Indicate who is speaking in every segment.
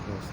Speaker 1: Terus.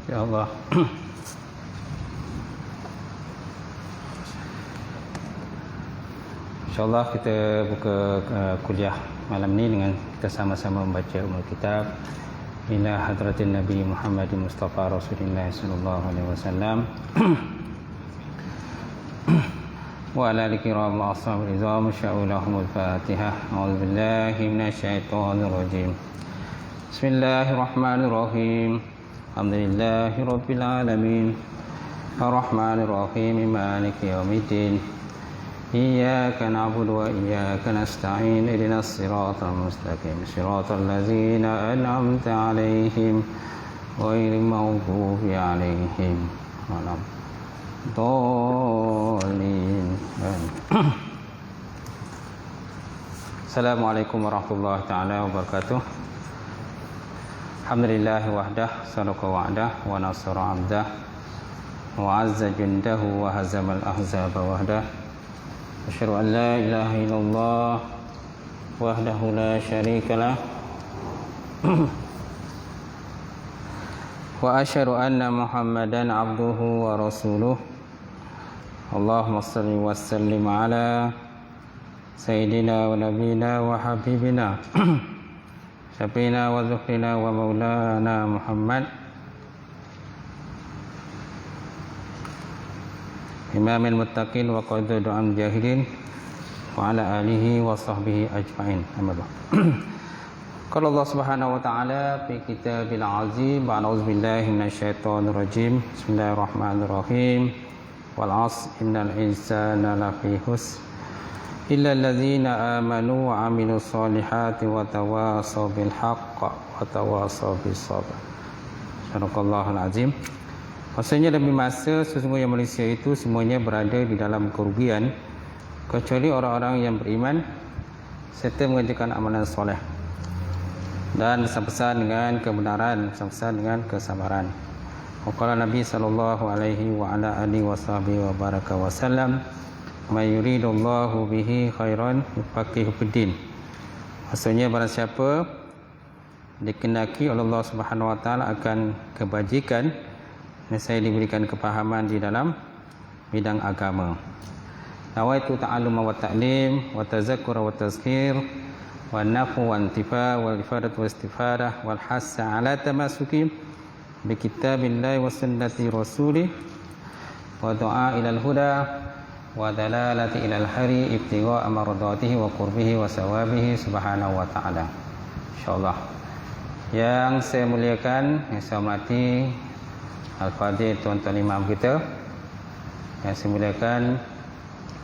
Speaker 1: Ya Allah. InsyaAllah kita buka kuliah malam ni dengan kita sama-sama membaca umul kitab ila hadratin Nabi Muhammad Mustafa Rasulullah sallallahu alaihi wasallam wa ala al-kiram wa ashabil izam sya'ulahumul fatihah. A'udzu billahi minasyaitonir rajim. Bismillahirrahmanirrahim. Alhamdulillahi rabbil alamin. Ar-Rahmanir Rahim. Maliki yaumiddin. Iyyaka na'budu wa iyyaka nasta'in. Ihdinas siratal mustaqim. Siratal ladzina an'amta 'alaihim ghairil maghdubi 'alaihim waladdallin. Assalamualaikum warahmatullahi taala wabarakatuh. Alhamdulillah wahdah, sadaqa wa'dah, wa nasara 'abdah, wa 'azza jundahu, wa hazamal ahzaba wahdah. Asyhadu an la ilaha illallah wahdahu la syarikalah wa asyhadu anna Muhammadan 'abduhu wa rasuluh. Allahumma shalli wa sallim ala sayyidina wa nabiyina wa habibina syafiina wa zuhrina wa maulana Muhammad imamil muttaqin wa qaidu du'am jahilin wa ala alihi wa sahbihi ajma'in. Amma ba'd. Qala Allah Subhanahu wa ta'ala fi kitabil azim, a'udzu billahi minasyaitonir rajim. Bismillahirrahmanirrahim. Wal 'asr innal insana lafi khusr illa alladzina amanu wa 'amilus solihati wa tawasaw bil haqq wa tawasaw bis sabr. Subhanallahul azim. Maksudnya demi masa sesungguhnya manusia itu semuanya berada di dalam kerugian kecuali orang-orang yang beriman serta mengerjakan amalan soleh dan bersama-sama dengan kebenaran, bersama-sama dengan kesabaran. Qala Nabi sallallahu alaihi wa ala alihi wa baraka wasallam, "May yuridullahu bihi khairan yufaqihu fiddin." Maksudnya barang siapa dikehendaki oleh Allah Subhanahu wa taala akan kebajikan, saya diberikan kepahaman di dalam bidang agama. Nawaitu ta'alluma wa ta'lim wa tazakkura wa tazkir wa nafu wa intifa wa ifadat wa istifadah wal hassa ala tamasuki bi kitabillahi wa sunnati rasulih wa du'a ilal huda wa dalalati ilal hari ibtigha amradatihi wa qurbihi wa sawabihi subhanahu wa ta'ala. InsyaAllah. Yang saya muliakan, yang saya hormati Al-Fadhil tuan-tuan imam kita, yang saya muliakan,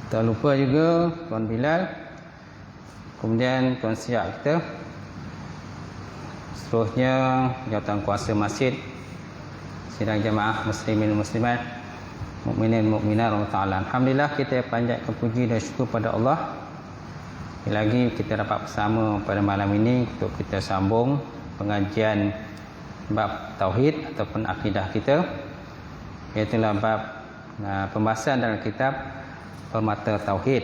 Speaker 1: tak lupa juga Tuan Bilal, kemudian Tuan Siap kita, seterusnya jawatan kuasa masjid, sidang jamaah muslimin muslimat, mukminin mukminat Allah Ta'ala. Alhamdulillah, kita panjatkan puji dan syukur pada Allah. Lagi kita dapat bersama pada malam ini untuk kita sambung pengajian bab tauhid ataupun akidah kita, iaitu bab pembahasan dalam kitab Permata Tauhid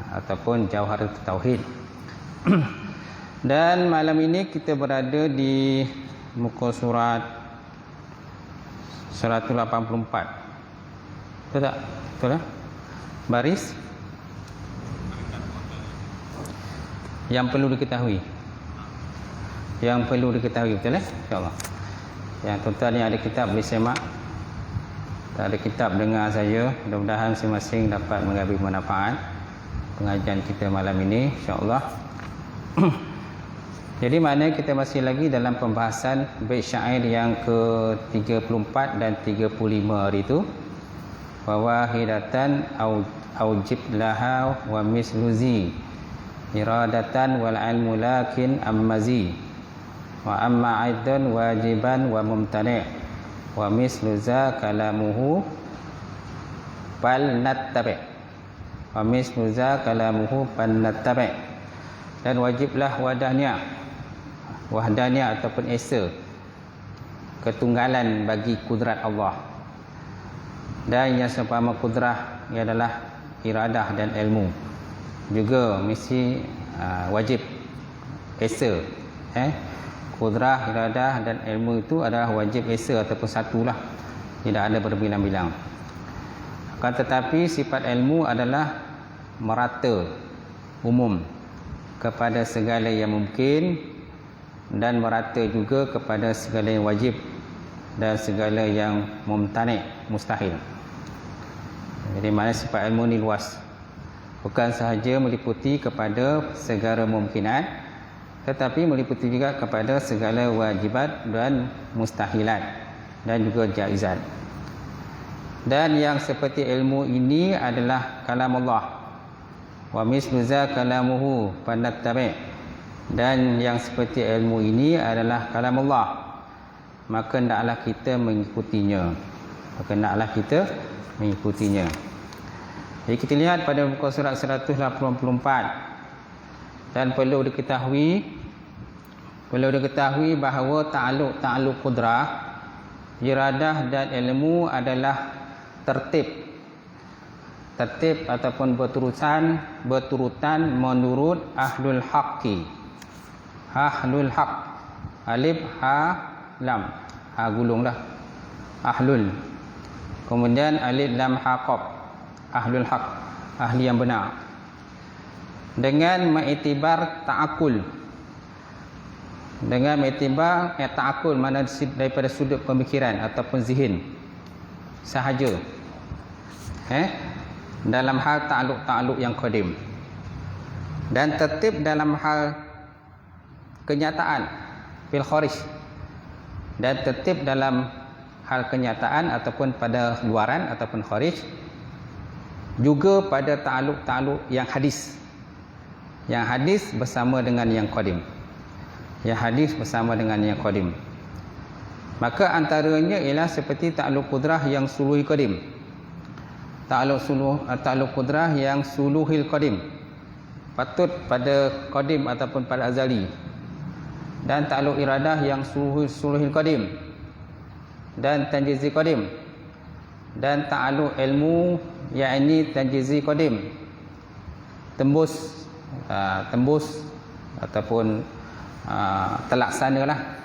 Speaker 1: ataupun Jauharatul Tauhid. Dan malam ini kita berada di muka surat 184. Betul tak? Betul tak? Baris yang perlu diketahui. Yang perlu diketahui, betul InsyaAllah. Yang tuan-tuan yang ada kitab boleh semak, tak ada kitab dengar saja. Mudah-mudahan masing-masing dapat mengambil manfaat pengajian kita malam ini, InsyaAllah. Jadi mana kita masih lagi dalam pembahasan bait syair yang ke-34 dan 35 hari itu. Wawahidatan aujib laha wa misluzi iradatan wal ilmu lakin ammazi wa amma aidan wajiban wa mumtani' wa misluza kalamuhu bal nattabi' wa misluza kalamuhu bal nattabi'. Dan wajiblah wahdaniah ataupun esa, ketunggalan bagi kudrat Allah. Dan yang seumpama kudrah adalah iradah dan ilmu, juga mesti wajib esa. Kudrah, iradah dan ilmu itu adalah wajib esa ataupun satulah, tidak ada berbilang-bilang. Akan tetapi sifat ilmu adalah merata, umum, kepada segala yang mungkin dan merata juga kepada segala yang wajib dan segala yang mumtani', mustahil. Jadi mana sifat ilmu ni luas, bukan sahaja meliputi kepada segala mungkinat, tetapi meliputi juga kepada segala wajibat dan mustahilat dan juga jaizat. Dan yang seperti ilmu ini adalah kalam Allah. Wa misluza kalamuhu fanattabi'. Dan yang seperti ilmu ini adalah kalam Allah, maka hendaklah kita mengikutinya. Jadi kita lihat pada muka surat 184. Dan perlu diketahui bahawa ta'alluq qudrah, iradah dan ilmu adalah tertib ataupun berturutan menurut ahlul haqq. Alif ha lam, ha gulunglah, ahlul, kemudian alif lam ha qaf, ahlul haqq, ahli yang benar, dengan mengiktibar ta'akul. Dengan mengiktibar ta'akul mana daripada sudut pemikiran ataupun zihin sahaja, dalam hal ta'alluq yang qadim, dan tertib dalam hal kenyataan fil kharij, dan tertib dalam hal kenyataan ataupun pada luaran ataupun kharij, juga pada ta'alluq yang hadis. Yang hadis bersama dengan yang qadim. Maka antaranya ialah seperti ta'alluq qudrah yang suluhi qadim. Ta'alluq qudrah yang suluhil qadim, patut pada qadim ataupun pada azali. Dan ta'alluq iradah yang suluhil qadim dan tanjizi qadim. Dan ta'alluq ilmu yakni tanjizi qadim, tembus ataupun terlaksanalah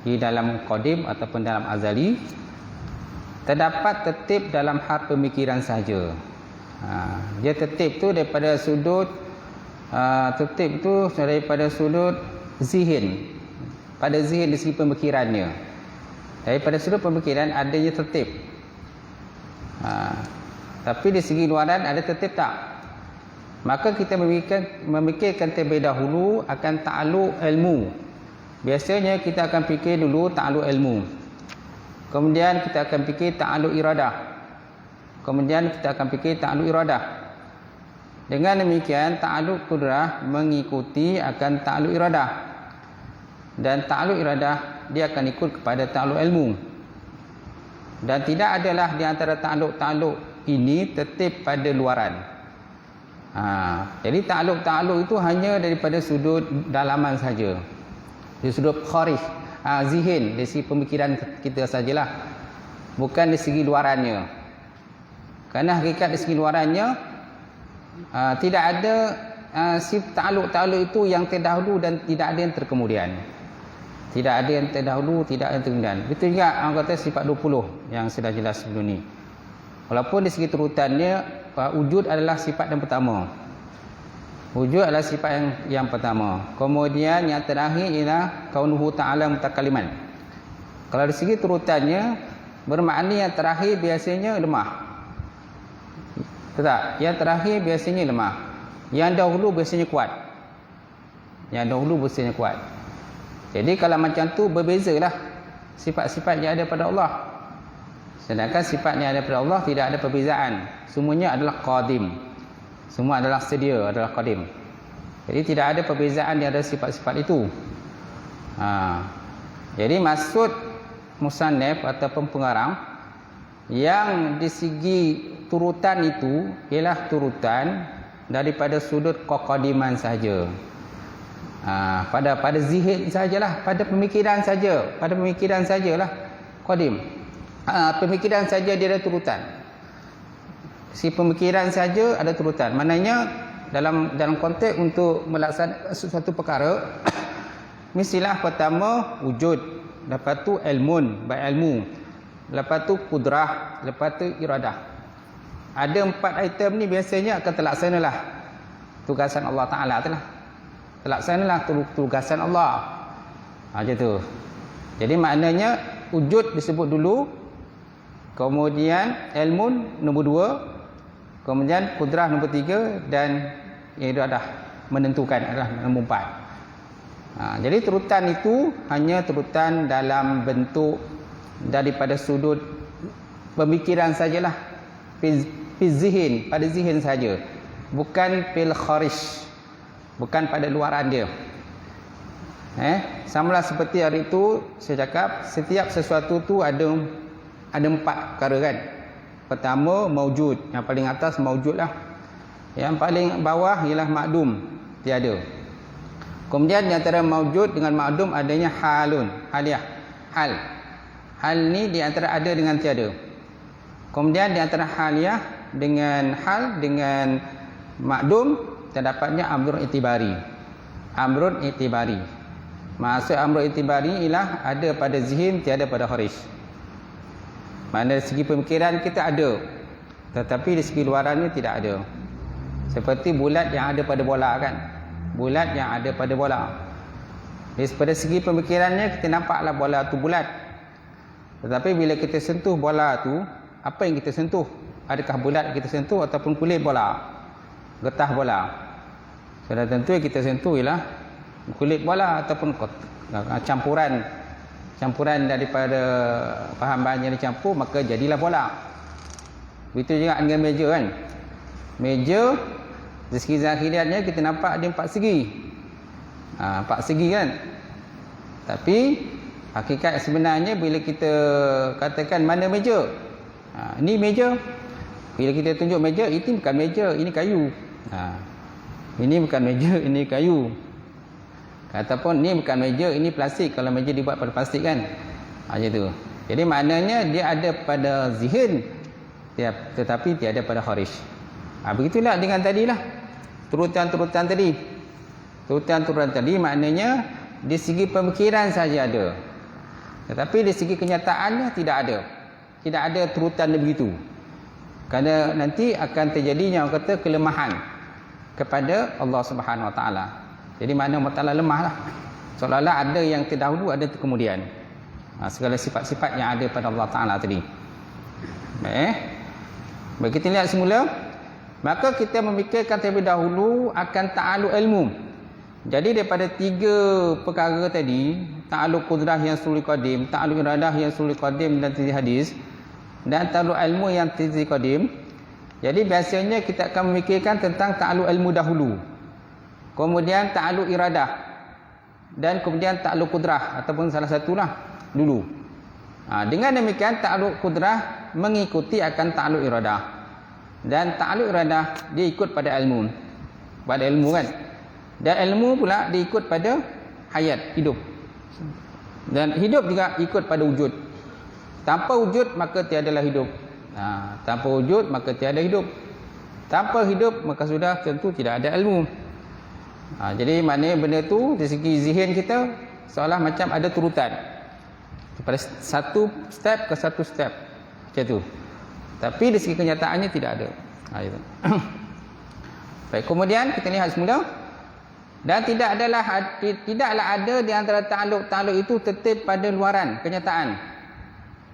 Speaker 1: di dalam qadim ataupun dalam azali. Terdapat tertib dalam hal pemikiran saja. Dia tertib tu daripada sudut zihin, pada zihin di segi pemikirannya. Daripada sudut pemikiran adanya tertib. Tapi di segi luaran ada tertib tak? Maka kita memikirkan terlebih dahulu akan ta'alluq ilmu. Biasanya kita akan fikir dulu ta'alluq ilmu, kemudian kita akan fikir ta'alluq iradah, kemudian kita akan fikir ta'alluq iradah. Dengan demikian ta'alluq qudrah mengikuti akan ta'alluq iradah, dan ta'alluq iradah dia akan ikut kepada ta'alluq ilmu. Dan tidak adalah di antara ta'alluq ini tertib pada luaran. Jadi ta'alluq itu hanya daripada sudut dalaman saja, di sudut kharij, zihin, dari segi pemikiran kita sajalah, bukan di segi luarannya. Kerana hakikat di segi luarannya tidak ada ta'alluq itu yang terdahulu dan tidak ada yang terkemudian. Tidak ada yang terdahulu, tidak ada yang terkemudian. Betul juga orang kata sifat 20 yang sudah jelas sebelum ni. Walaupun di segi turutannya wujud adalah sifat yang pertama. Wujud adalah sifat yang pertama. Kemudian yang terakhir ialah kaunuhu ta'ala mutakalliman. Kalau dari segi turutannya bermakna yang terakhir biasanya lemah. Tak? Yang terakhir biasanya lemah. Yang dahulu biasanya kuat. Yang dahulu bersihnya kuat. Jadi kalau macam tu berbezalah sifat-sifat yang ada pada Allah. Sedangkan sifat yang ada pada Allah tidak ada perbezaan. Semuanya adalah qadim. Semua adalah sedia, adalah qadim. Jadi tidak ada perbezaan di antara sifat-sifat itu. Jadi maksud musannif ataupun pengarang yang di segi turutan itu ialah turutan daripada sudut qadiman saja. Pada zihin sajalah, pada pemikiran sajalah qadim. Pemikiran saja dia ada turutan. Si pemikiran saja ada turutan. Maknanya dalam konteks untuk melaksanakan sesuatu perkara mestilah pertama wujud, lepas tu ilmun, ilmu, lepas tu kudrah, lepas tu iradah. Ada 4 item ni biasanya akan terlaksanalah tugasan Allah Ta'ala tu lah. Terlaksanalah tugasan Allah. Macam tu. Jadi maknanya wujud disebut dulu, kemudian ilmun nombor 2, kemudian kudrah nombor 3 dan iradah menentukan adalah nombor 4. Jadi turutan itu hanya turutan dalam bentuk daripada sudut pemikiran sajalah, zihin, pada zihin saja, bukan fil kharij, bukan pada luaran dia. Samalah seperti hari itu saya cakap, setiap sesuatu tu ada 4 perkara kan. Pertama maujud, yang paling atas maujud lah. Yang paling bawah ialah makdum, tiada. Kemudian di antara maujud dengan makdum adanya halun, haliah, hal. Hal ni di antara ada dengan tiada. Kemudian di antara haliah dengan hal dengan makdum terdapatnya amrun itibari. Amrun itibari. Maksud amrun itibari ialah ada pada zihin, tiada pada kharij. Mana dari segi pemikiran kita ada, tetapi di segi luarannya tidak ada. Seperti bulat yang ada pada bola kan. Bulat yang ada pada bola. Jadi pada segi pemikirannya kita nampaklah bola tu bulat. Tetapi bila kita sentuh bola tu, apa yang kita sentuh? Adakah bulat kita sentuh ataupun kulit bola? Getah bola. Sudah tentu yang kita sentuh ialah kulit bola ataupun campuran daripada bahan-bahan yang dicampur, maka jadilah bola. Begitu juga dengan meja kan. Meja dari segi zahiriatnya kita nampak dia 4 segi. 4 segi kan. Tapi hakikat sebenarnya bila kita katakan mana meja, ini meja. Bila kita tunjuk meja, ini bukan meja, ini kayu. Ini bukan meja, ini kayu. Ataupun ini bukan meja, ini plastik. Kalau meja dibuat pada plastik kan. Macam tu. Jadi maknanya dia ada pada zihin, tetapi tiada pada kharij. Begitulah dengan tadilah. Turutan-turutan tadi. Turutan-turutan tadi maknanya di segi pemikiran saja ada. Tetapi di segi kenyataannya tidak ada. Tidak ada turutan begitu. Kerana nanti akan terjadinya orang kata kelemahan kepada Allah Subhanahu Wa Taala. Jadi makna Allah Taala lemahlah. Seolah-olah ada yang terdahulu, ada kemudian. Segala sifat-sifat yang ada pada Allah Taala tadi. Baik, kita lihat semula. Maka kita memikirkan terlebih dahulu akan ta'aluk ilmu. Jadi daripada 3 perkara tadi, ta'aluk kudrah yang sulul qadim, ta'aluk iradah yang sulul qadim dan tizi hadis, dan ta'aluk ilmu yang tizi qadim. Jadi biasanya kita akan memikirkan tentang ta'aluk ilmu dahulu, kemudian ta'aluk iradah, dan kemudian ta'aluk kudrah ataupun salah satulah dulu. Dengan demikian ta'aluk kudrah mengikuti akan ta'aluk iradah. Dan ta'aluk iradah dia ikut pada ilmu. Pada ilmu kan. Dan ilmu pula dia ikut pada hayat, hidup. Dan hidup juga ikut pada wujud. Tanpa wujud maka tiadalah hidup. Tanpa wujud maka tiada hidup. Tanpa hidup maka sudah tentu tidak ada ilmu. Jadi maknanya benda tu dari segi zihin kita seolah macam ada turutan. Daripada satu step ke satu step. Macam tu. Tapi di segi kenyataannya tidak ada. Baik, kemudian kita lihat semula. Dan tidaklah ada di antara ta'aluk itu tertib pada luaran kenyataan.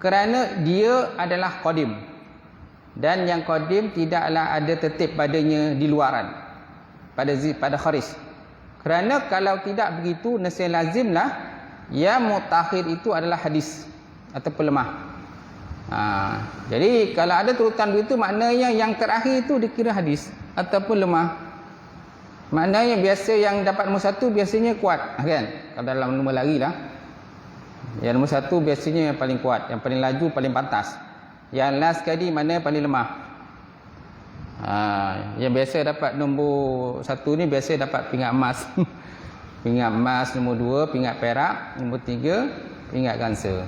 Speaker 1: Kerana dia adalah qadim. Dan yang qadim tidaklah ada tertib padanya di luaran. Pada kharij. Kerana kalau tidak begitu, nescaya lazimlah yang mutakhir itu adalah hadis ataupun lemah. Jadi kalau ada turutan begitu, maknanya yang terakhir itu dikira hadis ataupun lemah. Maknanya biasa yang dapat nombor 1 biasanya kuat, kan? Kalau dalam nombor lari lah, yang nombor 1 biasanya yang paling kuat, yang paling laju, paling pantas. Yang last sekali mana paling lemah. Yang biasa dapat nombor 1 ni biasa dapat pingat emas. Pingat emas nombor 2, pingat perak, nombor 3, pingat gangsa.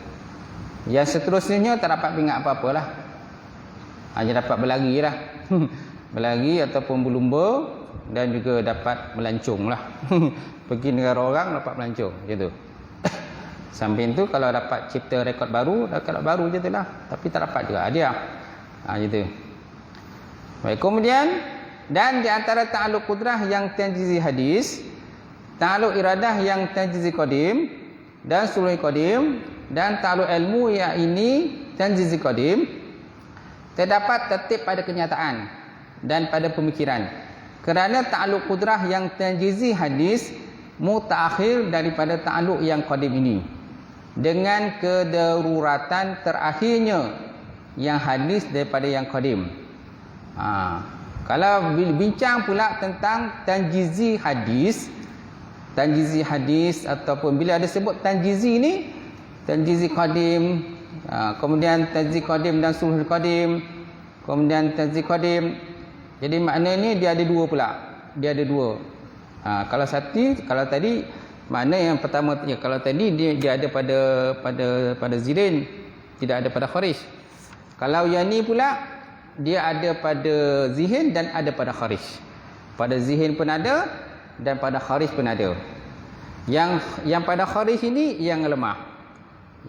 Speaker 1: Yang seterusnya tak dapat pingat apa-apalah. Hanya dapat berlari lah. Berlari ataupun berlumba, dan juga dapat melancung lah. Pergi negara orang dapat melancung, gitu. Samping tu kalau dapat cipta rekod baru, rekod baru je tu lah. Tapi tak dapat juga hadiah. Gitu. Baik, kemudian, dan di antara ta'alluq qudrah yang tanjizi hadis, ta'alluq iradah yang tanjizi qadim, dan suluhi qadim, dan ta'alluq ilmu yang ini tanjizi qadim, terdapat tertib pada kenyataan dan pada pemikiran. Kerana ta'alluq qudrah yang tanjizi hadis mutaakhir daripada ta'alluq yang qadim ini, dengan kedaruratan terakhirnya yang hadis daripada yang qadim. Kalau bincang pula tentang tanjizi hadis ataupun bila ada sebut tanjizi ni, tanjizi qadim, kemudian tanjizi qadim dan sulhul qadim, kemudian tanjizi qadim. Jadi maknanya dia ada dua pula. Dia ada dua. Kalau tadi makna yang pertama, ya, kalau tadi dia ada pada zirin, tidak ada pada kharij. Kalau yang ni pula dia ada pada zihin dan ada pada kharij. Pada zihin pun ada dan pada kharij pun ada. Yang pada kharij ini yang lemah.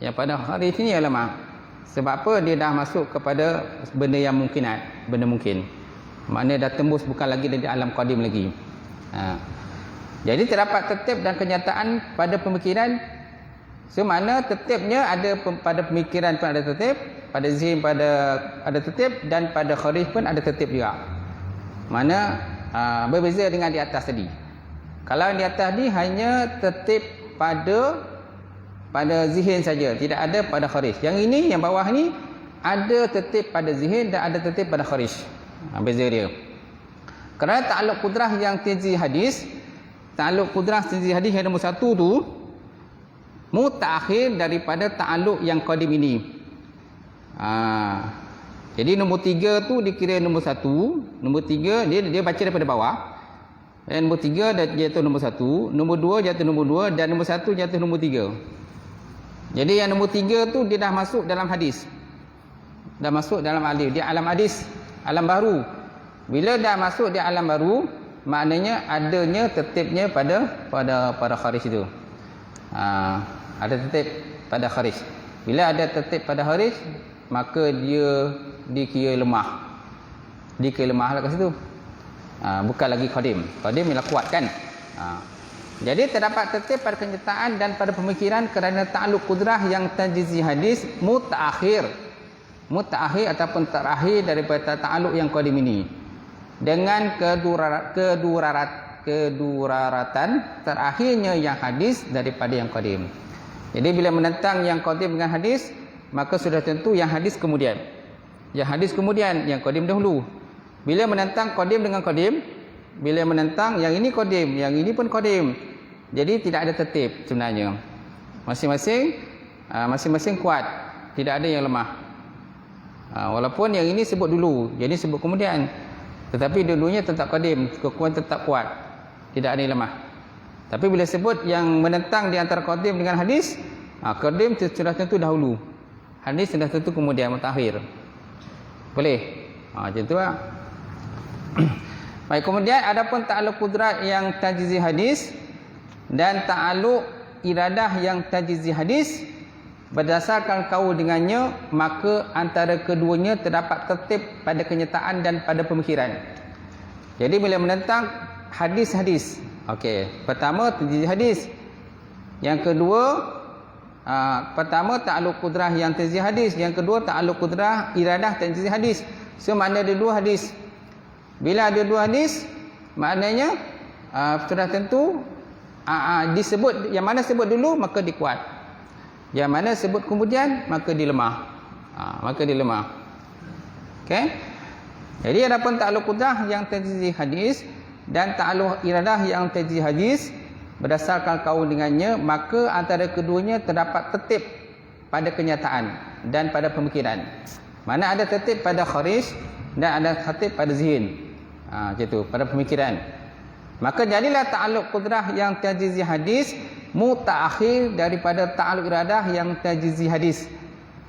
Speaker 1: Yang pada kharij ini yang lemah. Sebab apa? Dia dah masuk kepada benda yang mungkinat, benda mungkin. Maknanya dah tembus bukan lagi dari alam qadim lagi. Jadi terdapat tertib dan kenyataan pada pemikiran. So mana tertibnya ada pada pemikiran pun ada tertib, pada zihin ada tertib, dan pada kharij pun ada tertib juga. Mana berbeza dengan di atas tadi. Kalau di atas ni hanya tertib pada zihin saja, tidak ada pada kharij. Yang ini yang bawah ni ada tertib pada zihin dan ada tertib pada kharij. Beza dia. Kerana ta'alluq qudrah yang tanjizi hadis, ta'alluq qudrah tanjizi hadis yang nombor 1 tu mutaakhir daripada ta'alluq yang qadim ini. Jadi nombor 3 tu dikira nombor 1, nombor 3 dia baca daripada bawah. Dan nombor 3 dia jatuh nombor 1, nombor 2 jatuh nombor 2, dan nombor 1 jatuh nombor 3. Jadi yang nombor 3 tu dia dah masuk dalam hadis. Dah masuk dalam alif, dia alam hadis, alam baru. Bila dah masuk di alam baru, maknanya adanya tertibnya pada kharij itu. Ada tertib pada kharij. Bila ada tertib pada kharij, maka dia dikira lemah. Dikira lemah lah kat situ. Bukan lagi qadim. Qadim ialah kuat kan. Jadi terdapat tertib pada kenyataan dan pada pemikiran kerana ta'alluq qudrah yang tanjizi hadis mutaakhir ataupun terakhir daripada ta'alluq yang qadim ini, dengan keduraratan terakhirnya yang hadis daripada yang qadim. Jadi bila menentang yang qadim dengan hadis, maka sudah tentu yang hadis kemudian. Yang hadis kemudian, yang qadim dahulu. Bila menentang qadim dengan qadim, bila menentang yang ini qadim, yang ini pun qadim. Jadi tidak ada tertib sebenarnya. Masing-masing kuat, tidak ada yang lemah. Walaupun yang ini sebut dulu, jadi sebut kemudian. Tetapi dulunya tetap qadim, kekuatan tetap kuat, tidak ada yang lemah. Tapi bila sebut yang menentang di antara qadim dengan hadis, qadim sudah tentu dahulu, hadis sudah tentu kemudian, mutakhir. Boleh? Macam tu lah. Baik, kemudian adapun ta'alluq qudrah yang tanjizi hadis dan ta'alluq iradah yang tanjizi hadis, berdasarkan kaul dengannya, maka antara keduanya terdapat tertib pada kenyataan dan pada pemikiran. Jadi bila menentang hadis-hadis, pertama tanjizi hadis, yang kedua pertama ta'alluq qudrah yang tanjizi hadis, yang kedua ta'alluq qudrah iradah tanjizi hadis. So makna ada dua hadis. Bila ada dua hadis, maknanya sudah tentu disebut, yang mana sebut dulu maka dikuat, yang mana sebut kemudian maka dilemah. Okey. Jadi adapun ta'alluq qudrah yang tajzi hadis dan ta'alluq iradah yang tajzi hadis berdasarkan kaul dengannya, maka antara keduanya terdapat tertib pada kenyataan dan pada pemikiran. Mana ada tertib pada kharij dan ada tertib pada zihin. Macam tu, pada pemikiran. Maka jadilah ta'alluq qudrah yang tajzi hadis mutaakhir daripada ta'alluq iradah yang tajzi hadis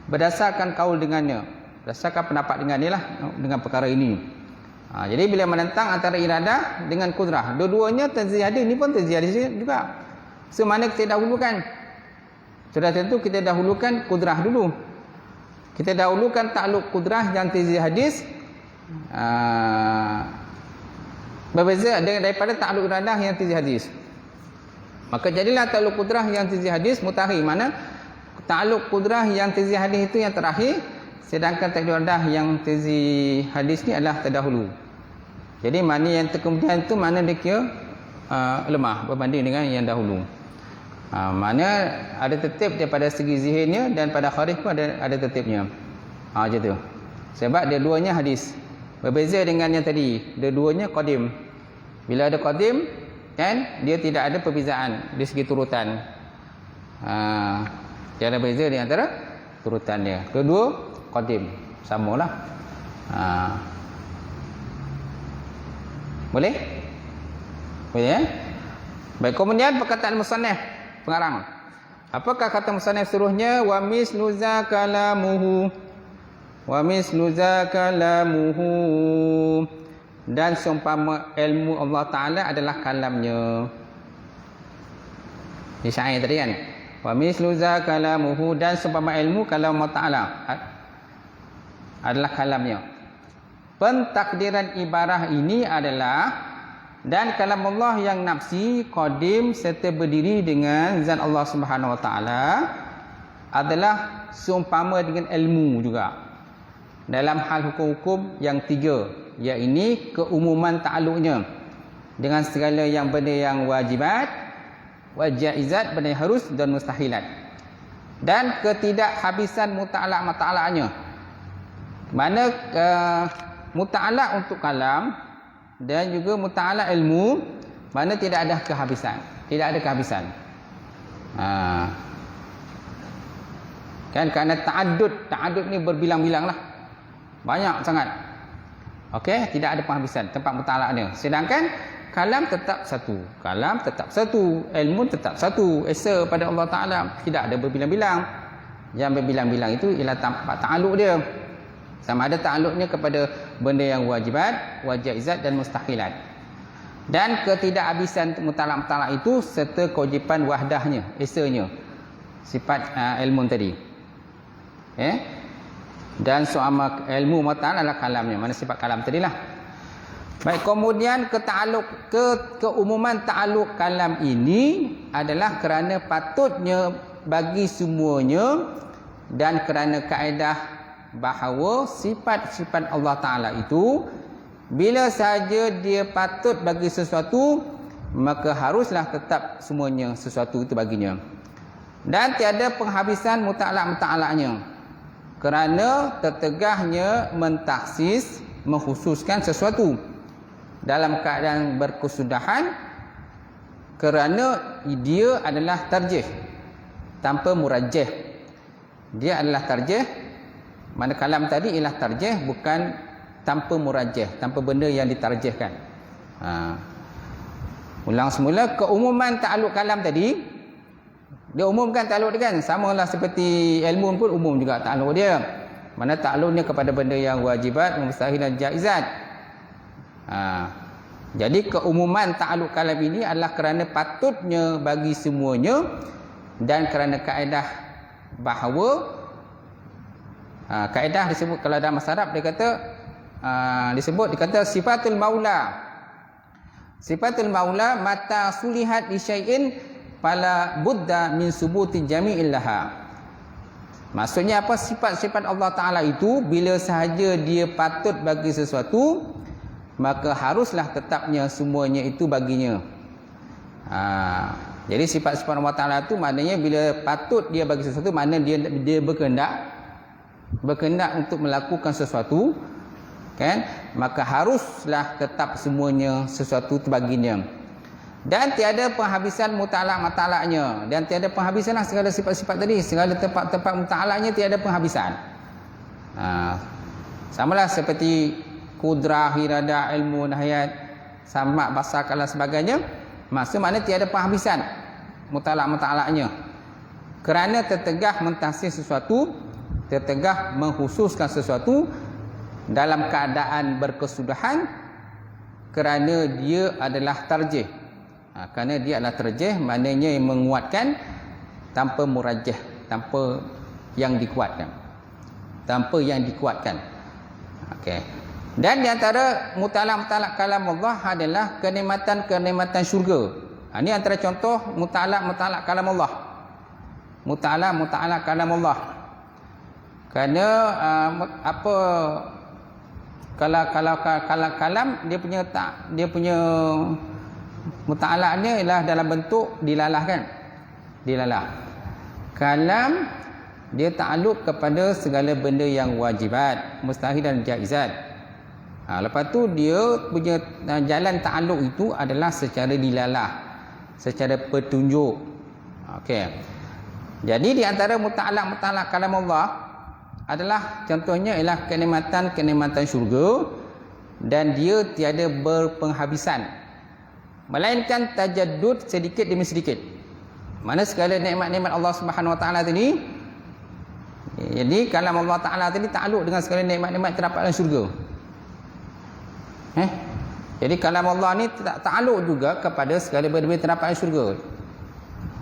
Speaker 1: berdasarkan kaul dengannya, berdasarkan pendapat dengannya lah dengan perkara ini. Jadi bila menentang antara iradah dengan qudrah, dua-duanya tajzi hadis, ni pun tajzi hadis juga. Semana kita dahulukan? Sudah tentu kita dahulukan qudrah dulu. Kita dahulukan ta'alluq qudrah yang tajzi hadis berbeza daripada ta'alluq iradah yang tajzi hadis. Maka jadilah ta'alluq qudrah yang tajzi hadis mutakhir, mana ta'alluq qudrah yang tajzi hadis itu yang terakhir, sedangkan ta'alluq iradah yang tajzi hadis ni adalah terdahulu. Jadi mana yang terkemudian itu mana dia kira lemah berbanding dengan yang dahulu. Mana ada tertib daripada segi zihinnya dan pada kharij pun ada tertibnya. Macam tu. Sebab dua-duanya hadis. Berbeza dengan yang tadi, dua-duanya qadim. Bila ada qadim kan, dia tidak ada perbezaan dari segi turutan. Tiada beza di antara turutan dia. Kedua qadim, samalah. Boleh? Boleh. Baik, kemudian perkataan musannaf pengarang. Apakah kata musannaf seterusnya? Wa mislu zakalamuhu. Wa mislu zakalamuhu. Dan seumpama ilmu Allah Ta'ala adalah kalamnya. Di syair tadi kan. Wa mislu zakalamuhu, dan seumpama ilmu kalam Allah Ta'ala adalah kalamnya. Pentakdiran ibarah ini adalah, dan kalam Allah yang nafsi, qadim serta berdiri dengan zat Allah Subhanahu Wa Ta'ala adalah seumpama dengan ilmu juga dalam hal hukum-hukum yang tiga, iaitu keumuman ta'alluqnya dengan segala yang benda yang wajibat, wajaizat, benda yang harus dan mustahilat, dan ketidakhabisan muta'alaq-muta'alaqnya. Mana muta'alaq untuk kalam dan juga muta'alaq ilmu, mana tidak ada kehabisan, tidak ada kehabisan. Kan kerana ta'addud ni berbilang-bilang lah, banyak sangat. Okey, tidak ada penghabisan tempat muta'alaqnya. Sedangkan kalam tetap satu, ilmu tetap satu, esa pada Allah Ta'ala, tidak ada berbilang-bilang. Yang berbilang-bilang itu ialah tempat ta'alluq dia. Sama ada ta'alluqnya kepada benda yang wajibat, wajaizat dan mustahilat. Dan ketidakhabisan mutalak-mutalak itu serta kewajipan wahdahnya, esanya, sifat ilmu tadi. Dan soal ilmu mutalak adalah kalamnya, mana sifat kalam tadilah. Baik, kemudian keumuman ta'alluq kalam ini adalah kerana patutnya bagi semuanya dan kerana kaedah bahawa sifat-sifat Allah Ta'ala itu bila sahaja dia patut bagi sesuatu, maka haruslah tetap semuanya sesuatu itu baginya, dan tiada penghabisan muta'alaq-muta'alaqnya, kerana tertegahnya mentaksis, mengkhususkan sesuatu dalam keadaan berkesudahan, kerana dia adalah tarjih tanpa murajjah. Dia adalah tarjih, mana kalam tadi ialah tarjih, bukan tanpa murajjah, tanpa benda yang ditarjihkan. Ulang semula, keumuman ta'alluq kalam tadi, dia umumkan ta'alluq dia kan, samalah seperti ilmu pun umum juga ta'alluq dia. Mana ta'alluqnya kepada benda yang wajibat, mustahil dan jaizat. Jadi keumuman ta'alluq kalam ini adalah kerana patutnya bagi semuanya dan kerana kaedah bahawa kaedah disebut, kalau dalam bahasa Arab dia kata dikata sifatul maula. Sifatul maula mata sulihat li syai'in fala budda min subuti jami'il laha. Maksudnya apa? Sifat-sifat Allah Ta'ala itu bila sahaja dia patut bagi sesuatu, maka haruslah tetapnya semuanya itu baginya. Jadi sifat-sifat Allah Ta'ala tu maknanya bila patut dia bagi sesuatu, makna dia berkehendak untuk melakukan sesuatu, kan, maka haruslah tetap semuanya sesuatu terbaginya, dan tiada penghabisan muta'alaq-muta'alaqnya, dan tiada penghabisanlah segala sifat-sifat tadi, segala tempat-tempat muta'alaqnya tiada penghabisan. Samalah seperti kudrah, iradah, ilmu, nahayat, sama, basar, kalam, sebagainya. Maksud makna tiada penghabisan muta'alaq-muta'alaqnya, kerana tertegah mentahsis sesuatu, tertegah mengkhususkan sesuatu dalam keadaan berkesudahan, kerana dia adalah tarjih. Kerana dia adalah tarjih, maknanya yang menguatkan tanpa murajjah, tanpa yang dikuatkan, okey. Dan di antara muta'alaq kalam Allah adalah kenikmatan syurga. Ini antara contoh muta'alaq kalam Allah. Muta'alaq kalam Allah. Kerana kalau kalam dia punya muta'alaqnya ialah dalam bentuk dilalah, kan? Dilalah. Kalam dia ta'alluq kepada segala benda yang wajibat, mustahil dan jaizat. Lepas tu dia punya jalan ta'alluq itu adalah secara dilalah, secara petunjuk. Okey. Jadi di antara muta'alaq kalam Allah adalah contohnya ialah kenikmatan syurga, dan dia tiada berpenghabisan, melainkan tajaddud sedikit demi sedikit. Mana segala nikmat-nikmat Allah Subhanahu Wa Taala tadi, jadi kalam Allah Taala tadi ta'alluq dengan segala nikmat-nikmat terdapat dalam syurga. Jadi kalam Allah ni ta'alluq juga kepada segala benda terdapat dalam syurga.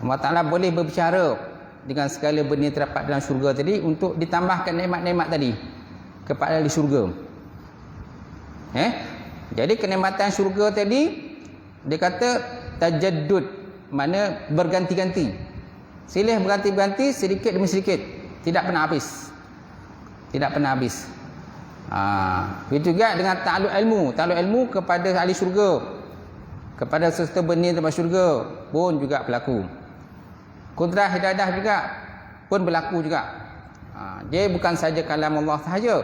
Speaker 1: Allah Ta'ala boleh berbicara dengan segala benda terdapat dalam syurga tadi untuk ditambahkan nikmat-nikmat tadi kepada ahli syurga. Jadi kenikmatan syurga tadi dia kata tajaddud, mana berganti-ganti, silih berganti-ganti sedikit demi sedikit, tidak pernah habis. Begitu juga dengan ta'alluq ilmu kepada ahli syurga, kepada sesuatu benda tempat syurga pun juga berlaku. Kudrah hidayah juga pun berlaku juga. Dia bukan saja kalam Allah sahaja,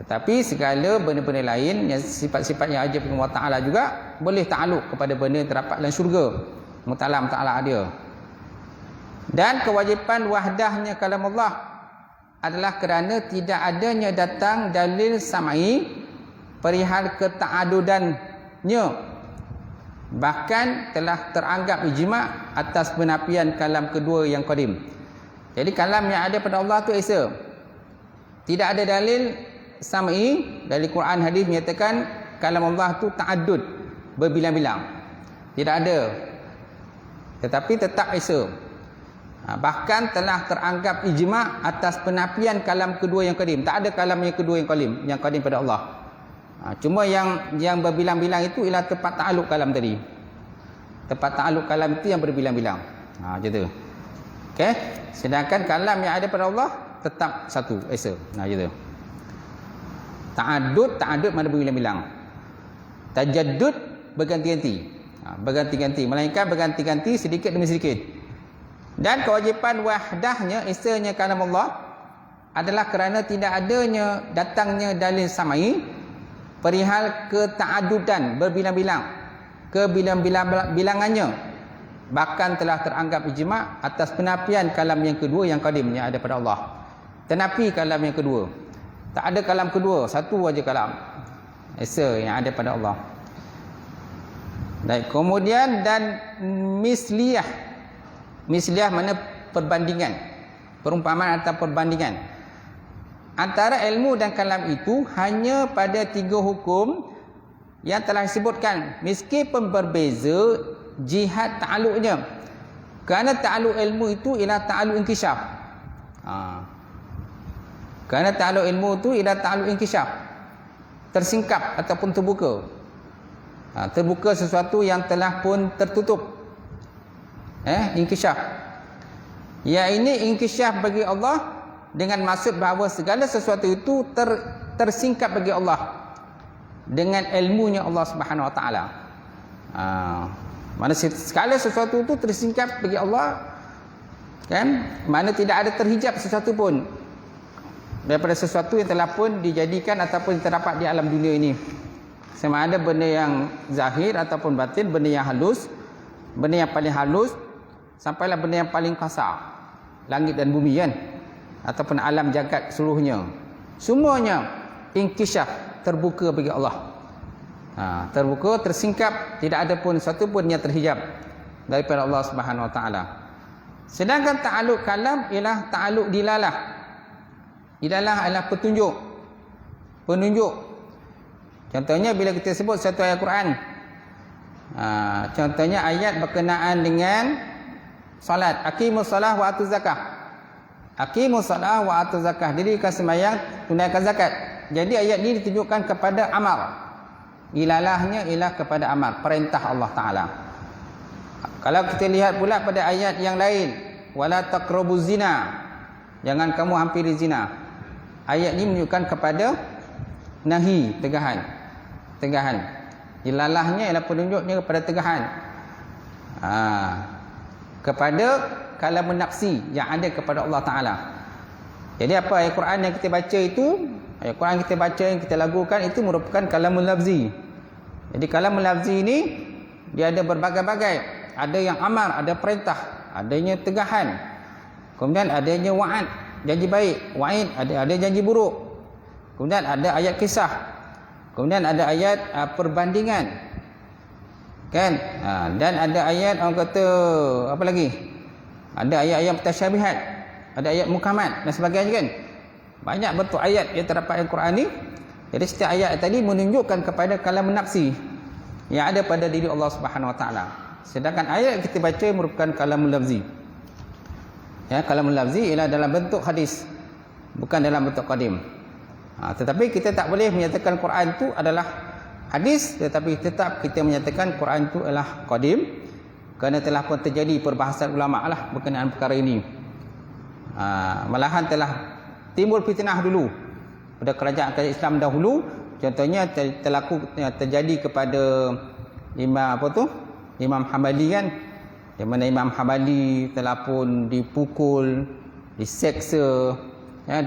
Speaker 1: tetapi segala benda-benda lain yang sifat-sifat yang ajaib Allah Ta'ala juga boleh ta'alluq kepada benda yang terdapat dalam syurga, muta'alaq dia. Dan kewajipan wahdahnya kalam Allah adalah kerana tidak adanya datang dalil sam'i perihal keta'adudannya, bahkan telah teranggap ijma' atas penafian kalam kedua yang qadim. Jadi kalam yang ada pada Allah tu esa, tidak ada dalil sam'i dari Quran hadis menyatakan kalam Allah tu ta'addud, berbilang-bilang, tidak ada, tetapi tetap esa. Bahkan telah teranggap ijma' atas penafian kalam kedua yang qadim. Tak ada kalam yang kedua yang qadim pada Allah. Cuma yang berbilang-bilang itu ialah tempat ta'alluq kalam tadi. Tempat ta'alluq kalam itu yang berbilang-bilang. Macam tu. Okey. Sedangkan kalam yang ada pada Allah tetap satu, esa. Macam tu. Ta'addud mana berbilang-bilang. Tajaddud berganti-ganti. Berganti-ganti, melainkan berganti-ganti sedikit demi sedikit. Dan kewajipan wahdahnya, esanya kalam Allah adalah kerana tidak adanya datangnya dalil samai perihal keta'adudan, berbilang-bilang, kebilang-bilangannya, bahkan telah teranggap ijma' atas penafian kalam yang kedua yang qadim yang ada pada Allah. Tenafi kalam yang kedua, tak ada kalam kedua, satu aja kalam esa yang ada pada Allah. Baik, kemudian dan misliyah mana perbandingan, perumpamaan atau perbandingan antara ilmu dan kalam itu hanya pada 3 hukum yang telah disebutkan, meskipun berbeza jihad ta'alluqnya. Kerana ta'alluq ilmu itu ialah ta'alluq inkishaf. Kerana ta'alluq ilmu itu ialah ta'alluq inkishaf, tersingkap ataupun terbuka. Terbuka sesuatu yang telah pun tertutup. Inkishaf. Ya, ini inkishaf bagi Allah dengan maksud bahawa segala sesuatu itu tersingkap bagi Allah dengan ilmunya Allah Subhanahu Wa Taala. Mana sekala sesuatu itu tersingkap bagi Allah, kan? Mana tidak ada terhijab sesuatu pun daripada sesuatu yang telah pun dijadikan ataupun terdapat di alam dunia ini. Sama ada benda yang zahir ataupun batin, benda yang halus, benda yang paling halus sampailah benda yang paling kasar, langit dan bumi, kan? Ataupun alam jagat seluruhnya, semuanya inkishaf, terbuka bagi Allah. Terbuka, tersingkap, tidak ada pun satu pun yang terhijab daripada Allah Subhanahu Wa Taala. Sedangkan ta'aluk kalam ialah ta'aluk dilalah. Dilalah adalah petunjuk, penunjuk. Contohnya bila kita sebut satu ayat Quran, contohnya ayat berkenaan dengan salat, aqimus salah wa atuz zakah. Aqimus salah wa atuz zakah, dirikan sembahyang, tunaikan zakat. Jadi ayat ini ditunjukkan kepada amal. Ilalahnya ialah kepada amal, perintah Allah Ta'ala. Kalau kita lihat pula pada ayat yang lain, wala taqrabuz zina, jangan kamu hampiri zina. Ayat ini menunjukkan kepada nahi, tegahan. Ilalahnya ialah penunjuknya kepada tegahan, kepada kalamun nafsi yang ada kepada Allah Ta'ala. Jadi apa ayat Quran yang kita baca itu, ayat Quran kita baca yang kita lagukan itu merupakan kalamul lafzi. Jadi kalamul lafzi ini dia ada berbagai-bagai. Ada yang amar, ada perintah, adanya tegahan. Kemudian adanya wa'ad, janji baik, wa'id, ada janji buruk. Kemudian ada ayat kisah. Kemudian ada ayat perbandingan. Kan? Dan ada ayat orang kata apa lagi? Ada ayat-ayat mutasyabihat, ada ayat muhkamat dan sebagainya, kan? Banyak bentuk ayat yang terdapat dalam Quran ni. Jadi setiap ayat tadi menunjukkan kepada kalam nafsi yang ada pada diri Allah Subhanahu Wa Taala. Sedangkan ayat yang kita baca merupakan kalamul lafzi. Ya, kalamul lafzi ialah dalam bentuk hadis, bukan dalam bentuk qadim. Tetapi kita tak boleh menyatakan Quran itu adalah hadis, tetapi tetap kita menyatakan Quran itu adalah qadim, kerana telah pun terjadi perbahasan ulama lah berkenaan perkara ini. Malahan telah timbul fitnah dulu pada kerajaan Islam dahulu. Contohnya terjadi kepada Imam Hambali, kan, di mana Imam Hambali telah pun dipukul, diseksa, ya,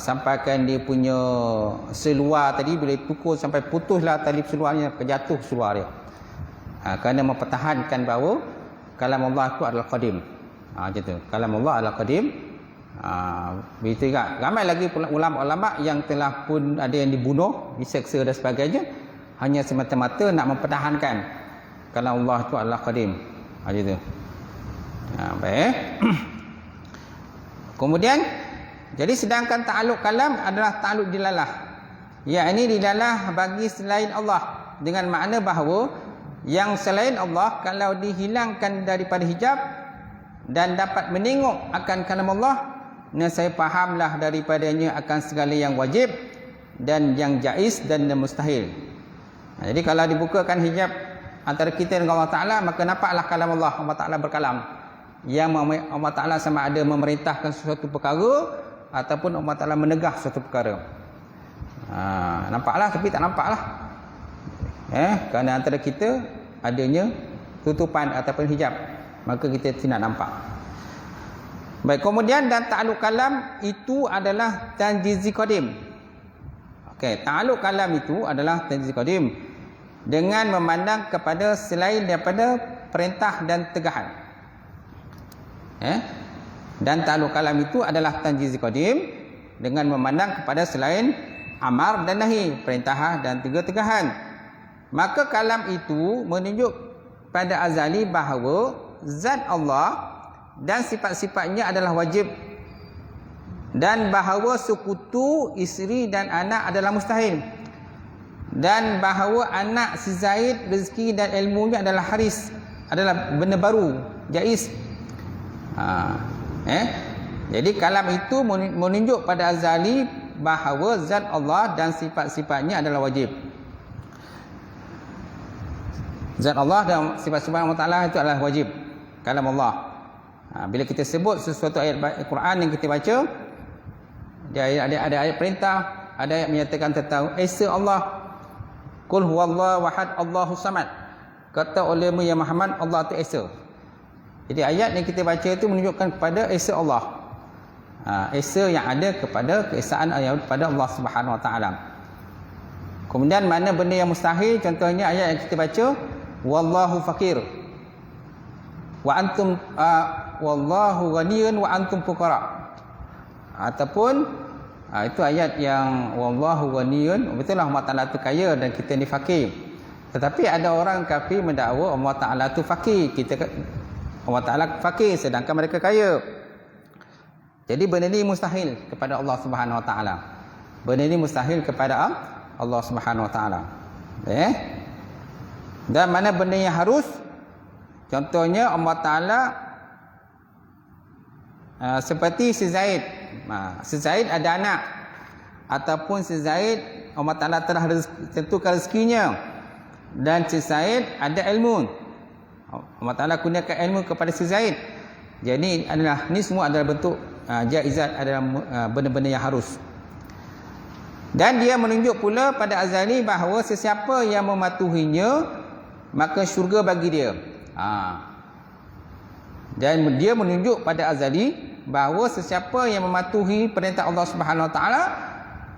Speaker 1: sampaikan dia punya seluar tadi bila dipukul sampai putuslah tali seluarnya, kejatuh seluar dia, kerana mempertahankan bahawa kalam Allah itu adalah qadim. Macam tu, kalam Allah adalah qadim. Begitu juga ramai lagi ulama-ulama yang telah pun ada yang dibunuh, diseksa dan sebagainya, hanya semata-mata nak mempertahankan kalam Allah itu adalah qadim. Macam tu. Baik. Kemudian jadi sedangkan ta'aluk kalam adalah ta'aluk dilalah. Yakni dilalah bagi selain Allah, dengan makna bahawa yang selain Allah kalau dihilangkan daripada hijab dan dapat menengok akan kalam Allah, saya fahamlah daripadanya akan segala yang wajib dan yang jaiz dan yang mustahil. Jadi kalau dibukakan hijab antara kita dengan Allah Ta'ala, maka nampaklah kalam Allah. Allah Ta'ala berkalam, yang Allah Ta'ala sama ada memerintahkan sesuatu perkara ataupun Allah Ta'ala menegah sesuatu perkara. Nampaklah tapi tak nampaklah, kerana antara kita adanya tutupan ataupun hijab, maka kita tidak nampak. Baik, kemudian dan ta'aluk kalam itu adalah tanjizi qadim. Okey, ta'aluk kalam itu adalah tanjizi qadim, dengan memandang kepada selain daripada perintah dan tegahan. Dan ta'aluk kalam itu adalah tanjizi qadim, dengan memandang kepada selain amar dan nahi, perintah dan tegahan. Maka kalam itu menunjuk pada azali bahawa zat Allah dan sifat-sifatnya adalah wajib, dan bahawa sekutu, isteri dan anak adalah mustahil, dan bahawa anak si Zaid, rezeki dan ilmunya adalah haris, adalah benda baru, jaiz. Jadi kalam itu menunjuk pada azali bahawa zat Allah dan sifat-sifatnya adalah wajib. Zat Allah dan sifat-sifat Allah Ta'ala itu adalah wajib, kalam Allah. Bila kita sebut sesuatu ayat Quran yang kita baca, dia ada ayat perintah, ada ayat menyatakan tentang Esa Allah, Qul huwallahu ahad, Allahus samad. kata ulama yang Muhammad, Allah tu Esa. Jadi ayat yang kita baca itu menunjukkan kepada Esa Allah. Esa yang ada kepada keesaan ayat pada Allah Subhanahu Wa Taala. Kemudian mana benda yang mustahil, contohnya ayat yang kita baca, wallahu fakir wa antum wallahu ghaniyun wa antum fuqara. Ataupun itu ayat yang wallahu ghaniyun, betul lah Allah Taala tu kaya dan kita ni fakir. Tetapi ada orang kafir mendakwa Allah Taala tu fakir, Allah Taala fakir sedangkan mereka kaya. Jadi benda ni mustahil kepada Allah Subhanahu Wa Taala. Benda ni mustahil kepada Allah Subhanahu Wa Taala. Dan mana benda yang harus? Contohnya Allah Taala seperti si Zaid. Si Zaid ada anak, ataupun si Zaid Allah Taala telah tentukan rezekinya, dan si Zaid ada ilmu. Allah Taala kurniakan ilmu kepada si Zaid. Jadi ni semua adalah bentuk jaizat, adalah benda-benda yang harus. Dan dia menunjuk pula pada azali bahawa sesiapa yang mematuhinya maka syurga bagi dia. Dan dia menunjuk pada azali bahawa sesiapa yang mematuhi perintah Allah Subhanahu Wa Taala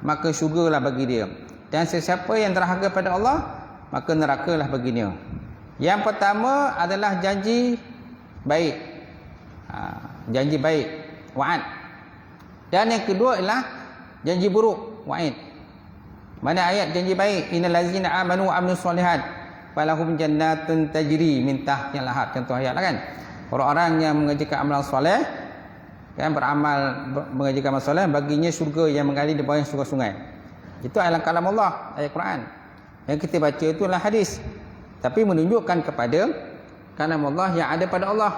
Speaker 1: maka syurgalah bagi dia. Dan sesiapa yang derhaka pada Allah maka nerakalah baginya. Yang pertama adalah janji baik. Janji baik, wa'ad. Dan yang kedua ialah janji buruk, wa'id. Mana ayat janji baik? Innal ladzina amanu wa amilus solihat falahum jannatun tajri min tahtiha al-anhar. Contoh ayat lah kan. Orang-orang yang mengerjakan amalan soleh, kan, mengerjakan amalan soleh, baginya syurga yang mengalir di bawah sungai-sungai. Itu adalah kalam Allah, ayat Quran. Yang kita baca itu adalah hadis, tapi menunjukkan kepada kalam Allah yang ada pada Allah,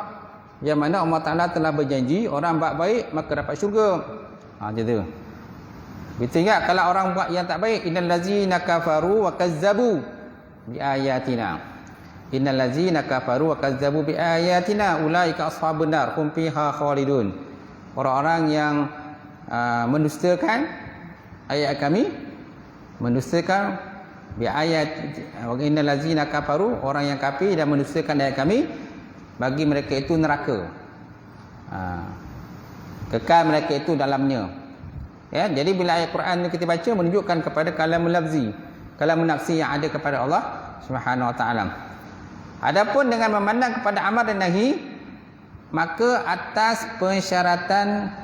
Speaker 1: yang mana Allah Ta'ala telah berjanji orang buat baik maka dapat syurga. Gitu. Betul tak? Kalau orang buat yang tak baik, innal ladzina kafaru wa kazzabu bi ayatina, innal ladzina kafaru wa kazzabu bi ayatina ulaika ashabun nar hum fiha khalidun. Orang-orang yang mendustakan ayat kami, mendustakan bi ayat, wa innal ladzina kafaru, orang yang kafir dan mendustakan ayat kami, bagi mereka itu neraka. Kekal mereka itu dalamnya. Ya, jadi bila ayat Quran itu kita baca menunjukkan kepada kalamul lafzi, kalamul nafsi yang ada kepada Allah Subhanahu Wa Taala. Adapun dengan memandang kepada amar dan nahi, maka atas persyaratan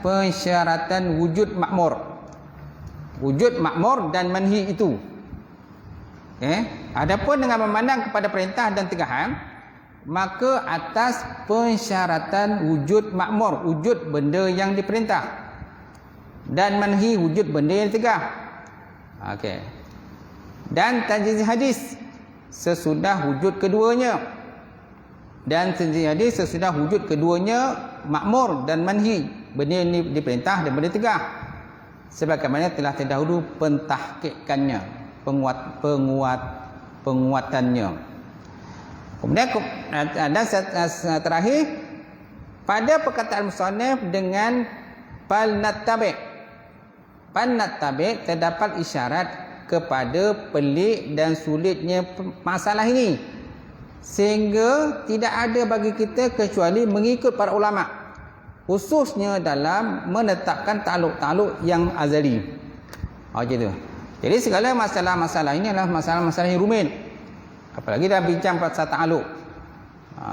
Speaker 1: wujud makmur. Wujud makmur dan manhi itu. Adapun dengan memandang kepada perintah dan tegahan, maka atas persyaratan wujud makmur, wujud benda yang diperintah, dan manhi, wujud benda yang tegah. Dan tanzih hadis sesudah wujud keduanya, dan tanzih hadis sesudah wujud keduanya makmur dan manhi, benda yang diperintah dan benda tegah, sebagaimana telah terdahulu pentahqiqannya, penguatannya. Kemudian dan terakhir pada perkataan musannif dengan Pan-nattabi' terdapat isyarat kepada pelik dan sulitnya masalah ini, sehingga tidak ada bagi kita kecuali mengikut para ulama, khususnya dalam menetapkan takluk-takluk yang azali. Gitu. Jadi segala masalah-masalah ini adalah masalah-masalah yang rumit, apalagi dalam bincang pasal takluk.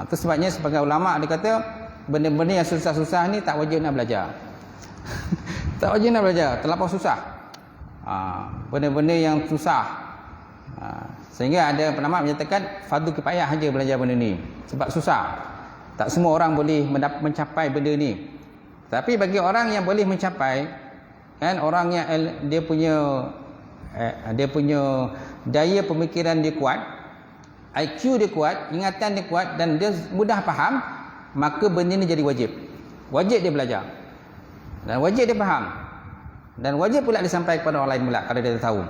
Speaker 1: Itu sebabnya sebagai ulama dia kata benda-benda yang susah-susah ni tak wajib nak belajar. Tak wajib nak belajar, terlampau susah. Benda-benda yang susah. Sehingga ada penama menyatakan fardu kifayah saja belajar benda ni, sebab susah. Tak semua orang boleh mencapai benda ni. Tapi bagi orang yang boleh mencapai, kan, orang yang dia punya daya pemikiran dia kuat, IQ dia kuat, ingatan dia kuat, dan dia mudah faham, maka benda ni jadi wajib. Wajib dia belajar. Dan wajib dia faham. Dan wajib pula disampaikan kepada orang lain pula kalau dia tahu.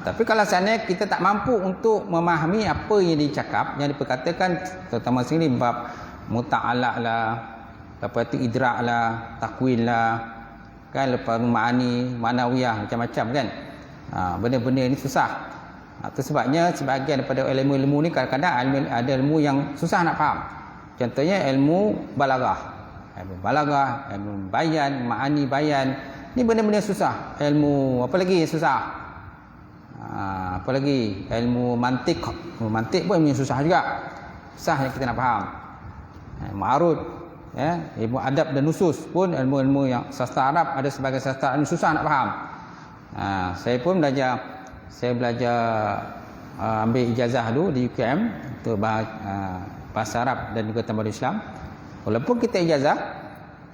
Speaker 1: Tapi kalau seandainya kita tak mampu untuk memahami apa yang dicakap, yang diperkatakan, terutama sini bab muta'alaq lah, lepas itu idrak lah, takwil lah, kan, lepas ma'ani, ma'nawiyah, macam-macam kan. Benda-benda ini susah. Itu sebabnya sebahagian daripada ilmu-ilmu ni kadang-kadang ada ilmu yang susah nak faham. Contohnya ilmu balaghah. Ilmu bayan, ma'ani bayan. Ni benda-benda susah. Ilmu apa lagi yang susah? Apa lagi? Ilmu mantik. Ilmu mantik pun ilmu yang susah juga. Susah yang kita nak faham. Ma'arud, ilmu adab dan nusus pun ilmu-ilmu yang sastra Arab ada sebagai sastra yang susah nak faham. Saya pun belajar ambil ijazah dulu di UKM untuk bahasa Arab dan juga Tamadun Islam. Walaupun kita ijazah,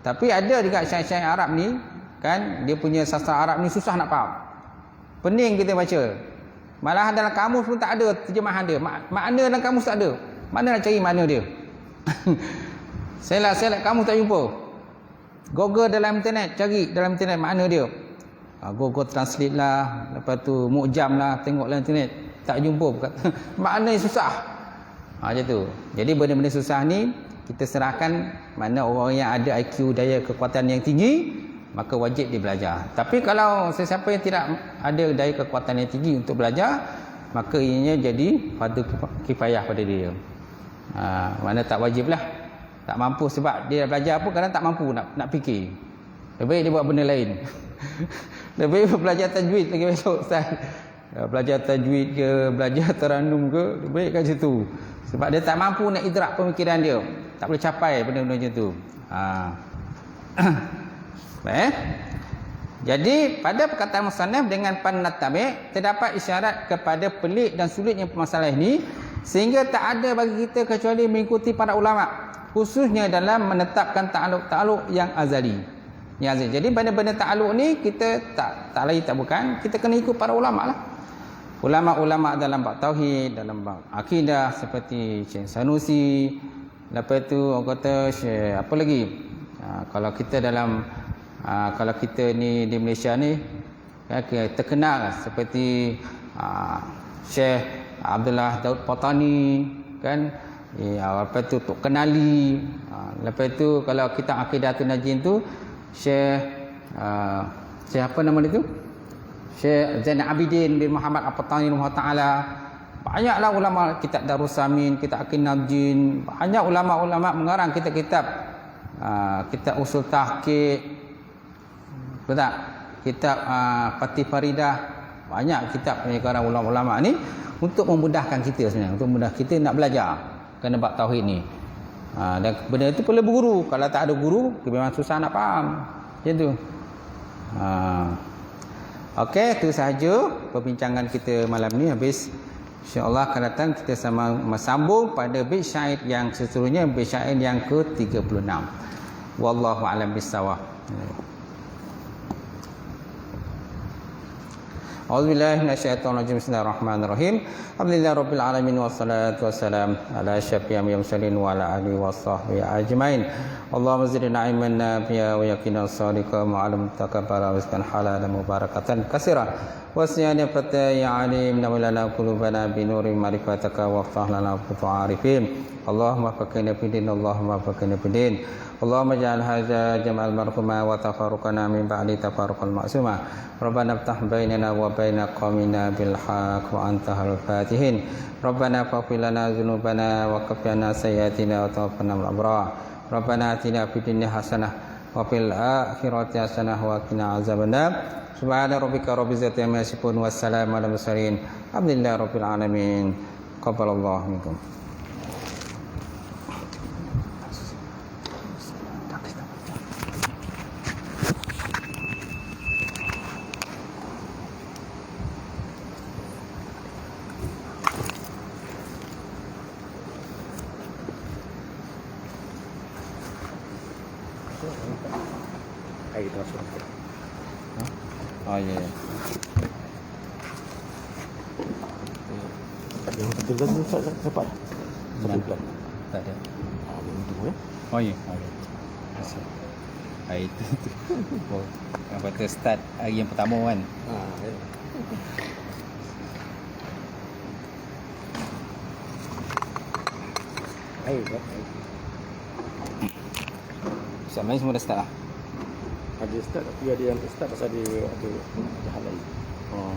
Speaker 1: tapi ada juga syair-syair Arab ni kan, dia punya sastra Arab ni susah nak faham. Pening kita baca. Malah dalam kamus pun tak ada terjemahan dia. Makna dalam kamus tak ada. Mana nak cari makna dia? Saya lihat kamus tak jumpa. Google dalam internet, cari dalam internet makna dia. Google Translate lah, lepas tu Mu'jam lah, tengok dalam internet, tak jumpa. Makna yang susah. Macam tu. Jadi benda-benda susah ni kita serahkan mana orang yang ada IQ, daya kekuatan yang tinggi, maka wajib dia belajar. Tapi kalau sesiapa yang tidak ada daya kekuatan yang tinggi untuk belajar, maka ianya jadi fardu kifayah pada dia. Mana tak wajib lah. Tak mampu sebab dia belajar pun kadang tak mampu nak fikir. Lebih baik dia buat benda lain. Lebih baik belajar tajwid lagi besok Ustaz. Belajar tajwid ke, belajar tarannum ke, lebih baik kat situ. Sebab dia tak mampu nak idrak pemikiran dia. Tak boleh capai benda-benda macam tu. Jadi pada perkataan musannaf dengan panat tabi' terdapat isyarat kepada pelik dan sulitnya permasalahan ini, sehingga tak ada bagi kita kecuali mengikuti para ulama, khususnya dalam menetapkan ta'aluk yang azali. Jadi benda-benda ta'aluk ni kita tak lain tak bukan, kita kena ikut para ulama lah. Ulama-ulama dalam bab tauhid, dalam bab akidah seperti Syekh Sanusi, lepas tu orang kata Syekh apa lagi? Kalau kita dalam kalau kita ni di Malaysia ni terkenal seperti Syekh Abdullah Daud Patani kan, lepas tu Tok Kenali, lepas tu kalau kita Aqidatul Najin tu Syekh apa nama dia tu, Syekh Zainal Abidin bin Muhammad Al-Patani Taala. Banyaklah ulama, kitab Darussamin, kitab Aqid Najin, banyak ulama-ulama mengarang kitab-kitab, kitab Usul Tahqiq, betul tak? Kitab Fatih Faridah, banyak kitab pengarang ulama-ulama ni untuk memudahkan kita sebenarnya, untuk mudah kita nak belajar kena bab tauhid ni. Dan benda itu perlu berguru. Kalau tak ada guru, memang susah nak faham. Macam tu. Okey, itu sahaja perbincangan kita malam ni. Habis insya-Allah akan datang kita sama sambung pada bait syair yang seterusnya, bait syair yang ke-36. Wallahu a'lam bissawab. A'udzubillahi minasyaitonirrajim. Bismillahirrahmanirrahim. Alhamdulillahirabbil alamin wassalatu wassalam ala asyrafil mursalin wa ala alihi washabbihi ajmain. Allahumma zidna ilman nafi'a wa yaqinan shadiqan wa 'ilman mutakabbara wa rizqan halalan mubarakatan katsiran. Wasiyana fataya alim nawlana qulubana bi nuri ma'rifataka wa aftah lana futuha arifin. Allahumma faqina fid din, Allahumma faqina fid din. Allahumma ja'al hadza jam'al marhuma wa tafarruqana min ba'di tafarruqal ma'suma. Rabbana iftah bainana wa baina qaumina bil haqq wa antahal fatihin. Rabbana faghfir lana dzunubana wa kaffirna sayyi'atina wa tawaffana ma'al abrar. Rabbana atina fid dunya hasanah wa fil akhirati hasanah wa qina azabannar. Subhana rabbika rabbil izzati amma yasifun wa salamun alal mursalin. Alhamdulillahi rabbil alamin. Qabbalallahu minkum.
Speaker 2: Air kita masuk.
Speaker 1: Oh ya.
Speaker 2: Yang betul kan cepat. Sebulan.
Speaker 1: Tak ada.
Speaker 2: Yang itu ya.
Speaker 1: Oh ya. Masih. Hari itu. Oh, yang kata start hari yang pertama kan.
Speaker 2: Ya. Air kan.
Speaker 1: Sama semua dah start lah.
Speaker 2: Ada start tapi ada yang start pasal dia ada hal lain.
Speaker 1: Oh.